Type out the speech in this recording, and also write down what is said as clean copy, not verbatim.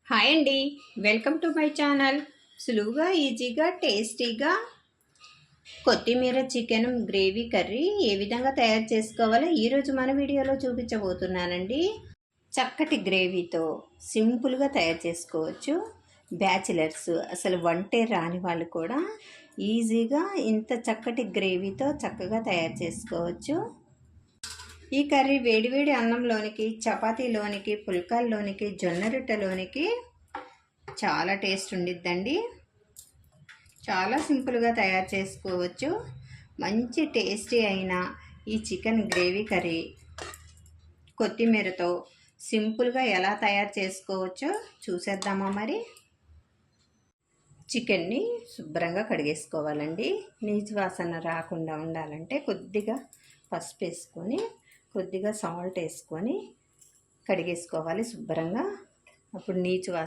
Hi అండి, welcome to my channel. సులువుగా ఈజీగా టేస్టీగా కొత్తిమీర చికెన్ గ్రేవీ కర్రీ ఏ విధంగా తయారు చేసుకోవాలో ఈరోజు మన వీడియోలో చూపించబోతున్నానండి. చక్కటి గ్రేవీతో సింపుల్గా తయారు చేసుకోవచ్చు. బ్యాచిలర్స్ అసలు వంటే రాని వాళ్ళు కూడా ఈజీగా ఇంత చక్కటి గ్రేవీతో చక్కగా తయారు చేసుకోవచ్చు. ఈ కర్రీ వేడివేడి అన్నంలోనికి, చపాతీలోనికి, పుల్కాల్లోనికి, జొన్న రొట్టెలోనికి చాలా టేస్ట్ ఉండిద్దండి. చాలా సింపుల్గా తయారు చేసుకోవచ్చు. మంచి టేస్టీ అయిన ఈ చికెన్ గ్రేవీ కర్రీ కొత్తిమీరతో సింపుల్గా ఎలా తయారు చేసుకోవచ్చో చూసేద్దామా మరి. చికెన్ని శుభ్రంగా కడిగేసుకోవాలండి. నీచు వాసన రాకుండా ఉండాలంటే కొద్దిగా పసుపు వేసుకొని, కొద్దిగా సాల్ట్ వేసుకొని కడిగేసుకోవాలి శుభ్రంగా. అప్పుడు నీచు వాసన